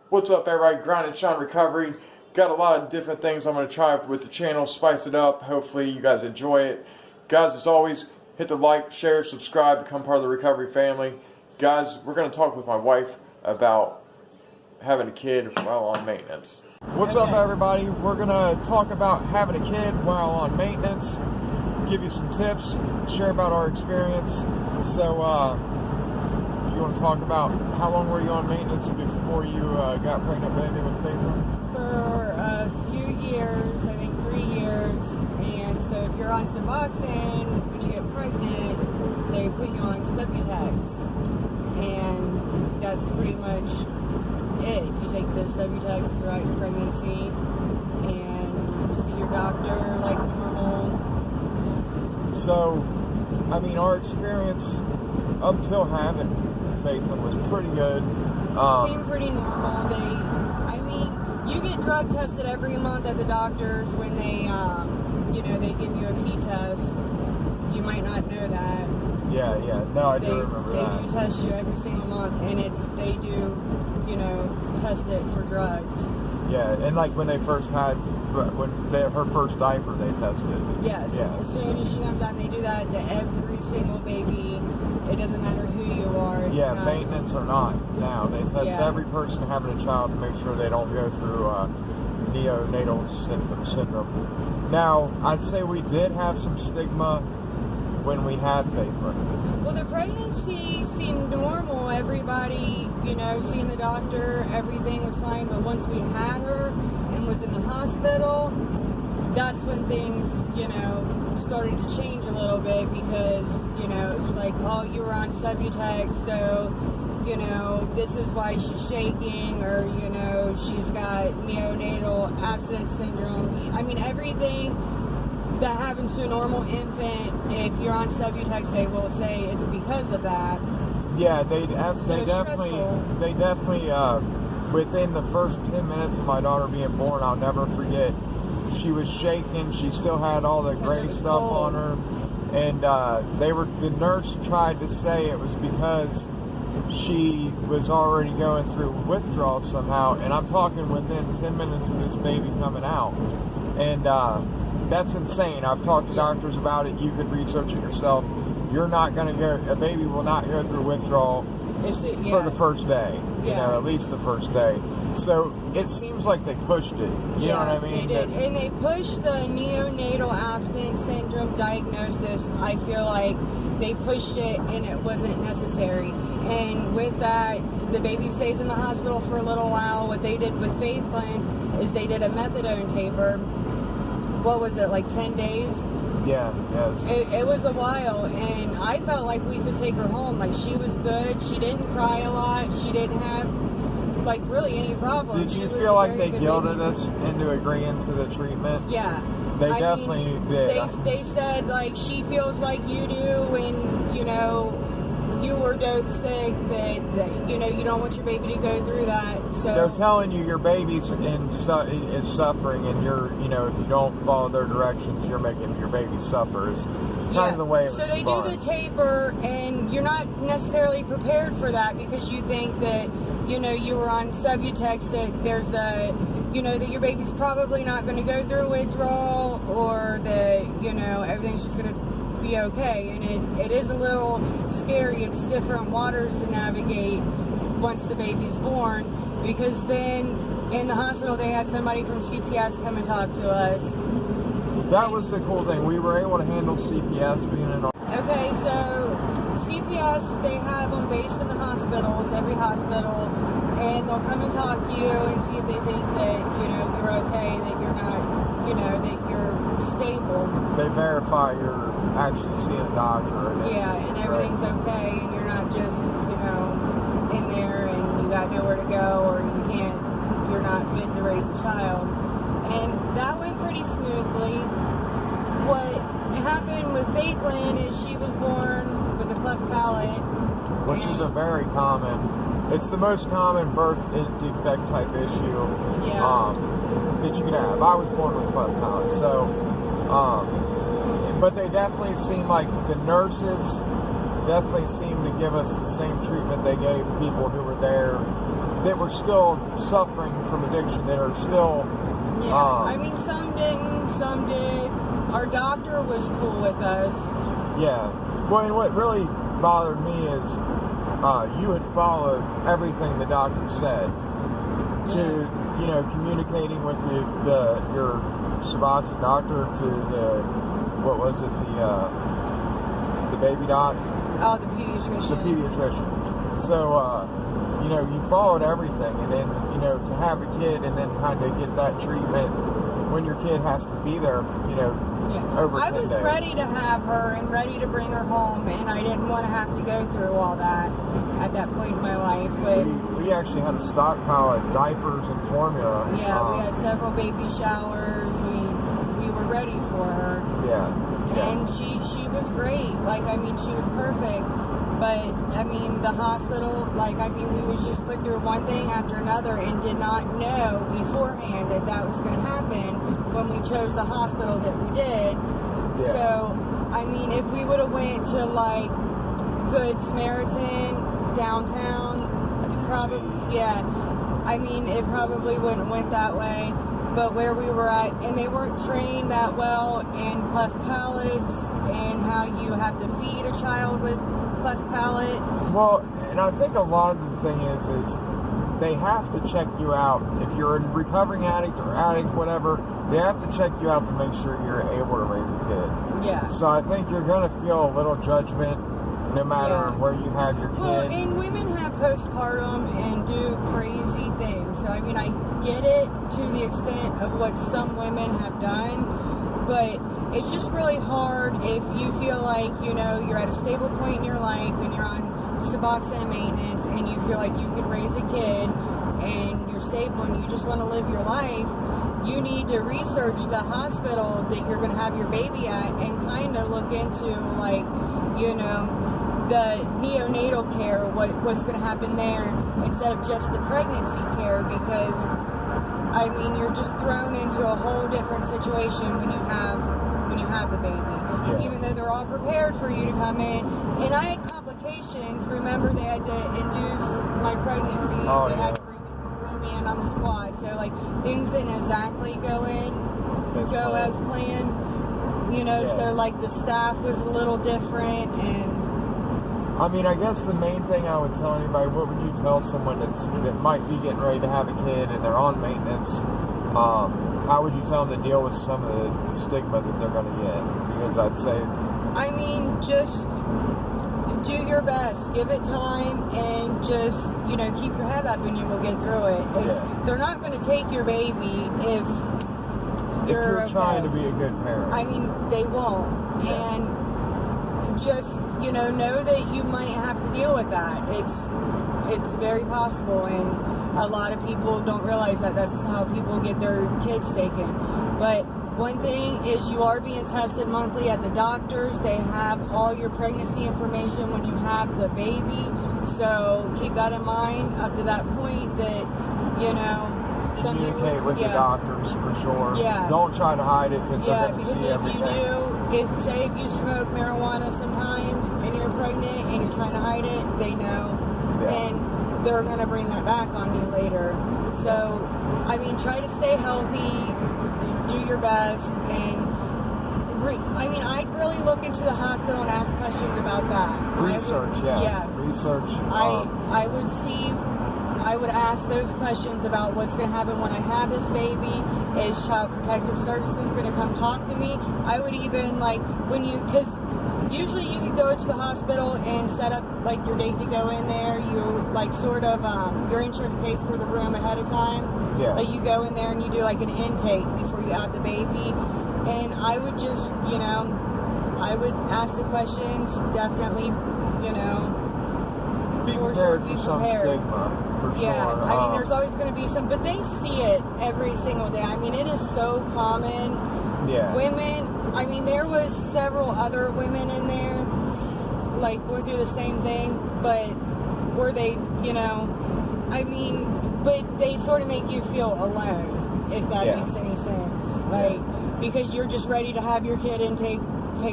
What's up, everybody? Grind and Shine Recovery. Got a lot of different things I'm going to try with the channel, spice it up. Hopefully you guys enjoy it. Guys, as always, hit the like, share, subscribe, become part of the recovery family. Guys, we're going to talk with my wife about having a kid while on maintenance. What's up, everybody? We're going to talk about having a kid while on maintenance, give you some tips, share about our experience. So, you want to talk about how long were you on maintenance before you got pregnant baby with Faithlyn? For a few years, I think 3 years. And so if you're on Suboxone, when you get pregnant, they put you on Subutex. And that's pretty much it. You take the Subutex throughout your pregnancy, and you see your doctor like normal. So, I mean, our experience up till having Faithlyn was pretty good. Seemed pretty normal. You get drug tested every month at the doctors when they, they give you a pee test. You might not know that. Yeah. No, I do remember that. They do test you every single month, and they do, test it for drugs. Yeah, and like when her first diaper, they tested. Yes. Yeah. As soon as she comes out, they do that to every single baby. It doesn't matter who you are. Yeah, maintenance or not. Now they test every person having a child to make sure they don't go through neonatal syndrome. Now, I'd say we did have some stigma when we had Faithlyn. Well, the pregnancy seemed normal. Everybody, seeing the doctor, everything was fine. But once we had her and was in the hospital, that's when things, started to change a little bit because, it's like, oh, you were on Subutex, so, this is why she's shaking, or, she's got neonatal abstinence syndrome. I mean, everything that happens to a normal infant, if you're on Subutex, they will say it's because of that. Yeah, they definitely, within the first 10 minutes of my daughter being born, I'll never forget, she was shaking, she still had all the gray stuff on her, and the nurse tried to say it was because she was already going through withdrawal somehow, and I'm talking within 10 minutes of this baby coming out, and that's insane. I've talked to doctors about it. You could research it yourself. You're not going to a baby will not go through withdrawal for the first day, at least the first day. So it seems like they pushed it. You know what I mean? They did. And they pushed the neonatal abstinence syndrome diagnosis. I feel like they pushed it and it wasn't necessary. And with that, the baby stays in the hospital for a little while. What they did with Faithlyn is they did a methadone taper. What was it, like 10 days? Yeah. It was a while, and I felt like we could take her home. Like, she was good. She didn't cry a lot. She didn't have, really any problems. Did you feel like they guilted us into agreeing to the treatment? Yeah. They definitely did. They said, she feels like you do when, you were dope sick, that you don't want your baby to go through that. So they're telling you your baby's is suffering, and if you don't follow their directions, you're making your baby suffer. Is kind of the way it was. So they do the taper, and you're not necessarily prepared for that because you think that you were on Subutex, that there's a that your baby's probably not going to go through withdrawal, or that everything's just going to be okay, and it is a little scary. It's different waters to navigate once the baby's born, because then in the hospital they had somebody from CPS come and talk to us. That was the cool thing. We were able to handle CPS being in our... Okay, so CPS, they have them based in the hospitals, every hospital, and they'll come and talk to you and see if they think that you're okay, that you're not, that you're stable. They verify you're actually seeing a doctor. And everything's okay, and you're not just, in there and you got nowhere to go, or you're not fit to raise a child. And that went pretty smoothly. What happened with Faithlyn is she was born with a cleft palate. Which is a very common, it's the most common birth defect type issue that you can have. I was born with cleft palate, so, but they definitely seem like the nurses definitely seem to give us the same treatment they gave people who were there that were still suffering from addiction, that are still. Yeah, I mean, some didn't, some did. Our doctor was cool with us. Yeah. Well, and what really bothered me is you had followed everything the doctor said to, you know, communicating with your Suboxone doctor to the, what was it, the baby doc? Oh, the pediatrician. The pediatrician. So, you know, you followed everything, and then, you know, to have a kid and then kind of get that treatment when your kid has to be there, you know, over 10 I was days. ready to have her and ready to bring her home, and I didn't want to have to go through all that at that point in my life. But we actually had a stockpile of diapers and formula. yeah, we had several baby showers. We were ready for her. Yeah. And she was great. Like, I mean, she was perfect. But, I mean, the hospital, like, I mean, we was just put through one thing after another and did not know beforehand that that was going to happen when we chose the hospital that we did. Yeah. So, I mean, if we would have went to, like, Good Samaritan downtown, probably, yeah, I mean, it probably wouldn't have went that way. But where we were at, and they weren't trained that well in cleft palates and how you have to feed a child with cleft palate. Well, and I think a lot of the thing is they have to check you out. If you're a recovering addict or addict, whatever, they have to check you out to make sure you're able to raise a kid. Yeah. So I think you're going to feel a little judgment no matter where you have your kid. Well, and women have postpartum and do crazy things. So, I mean, I get it to the extent of what some women have done, but it's just really hard if you feel like, you know, you're at a stable point in your life and you're on Suboxone maintenance and you feel like you could raise a kid and you're stable and you just want to live your life. You need to research the hospital that you're going to have your baby at and kind of look into, like, you know, the neonatal care, what's going to happen there instead of just the pregnancy care, because, I mean, you're just thrown into a whole different situation when you have the baby. Yeah. Even though they're all prepared for you to come in. And I had complications. Remember, they had to induce my pregnancy. Oh, they yeah. had to bring me in on the squad. So, like, things didn't exactly go as planned. You know, so, like, the staff was a little different, and I mean, I guess the main thing I would tell anybody, what would you tell someone that might be getting ready to have a kid and they're on maintenance? How would you tell them to deal with some of the stigma that they're going to get? Because I'd say, I mean, just do your best, give it time, and just, you know, keep your head up and you will get through it. They're not going to take your baby if you're trying to be a good parent. I mean, they won't. Yeah. And just, you know that you might have to deal with that. It's very possible, and a lot of people don't realize that that's how people get their kids taken. But one thing is, you are being tested monthly at the doctors. They have all your pregnancy information when you have the baby, so keep that in mind up to that point, that, you know, communicate with the doctors for sure. Yeah. Don't try to hide it because they're going to see if everything. Say if you smoke marijuana sometimes and you're pregnant and you're trying to hide it, they know. Yeah. And they're going to bring that back on you later. So, I mean, try to stay healthy, do your best, and I'd really look into the hospital and ask questions about that. Research. Research. I would ask those questions about what's going to happen when I have this baby. Is Child Protective Services going to come talk to me? I would even, because usually you could go to the hospital and set up, like, your date to go in there. You, like, sort of, your insurance pays for the room ahead of time. Yeah. Like, you go in there and you do, like, an intake before you have the baby. And I would just, you know, I would ask the questions, definitely, you know, be prepared for some stigma. For yeah, sure. I mean, there's always going to be some, but they see it every single day. I mean, it is so common. Yeah. Women, I mean, there was several other women in there, like, would do the same thing, but were they, you know, I mean, but they sort of make you feel alone, if that makes any sense. Like, because you're just ready to have your kid and take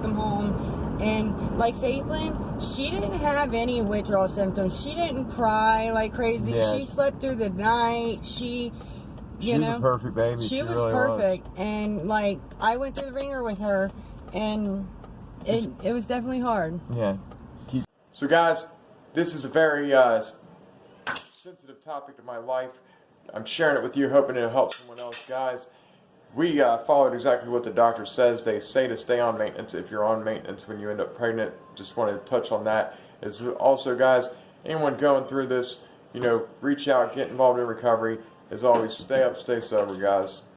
them home. And like Faithlin, she didn't have any withdrawal symptoms. She didn't cry like crazy. Yeah. She slept through the night. She was a perfect baby. She was really perfect. And like, I went through the ringer with her, and it was definitely hard. Yeah. So guys, this is a very sensitive topic of my life. I'm sharing it with you, hoping it'll help someone else. Guys, we followed exactly what the doctor says. They say to stay on maintenance if you're on maintenance when you end up pregnant. Just wanted to touch on that. As also, guys, anyone going through this, reach out, get involved in recovery. As always, stay up, stay sober, guys.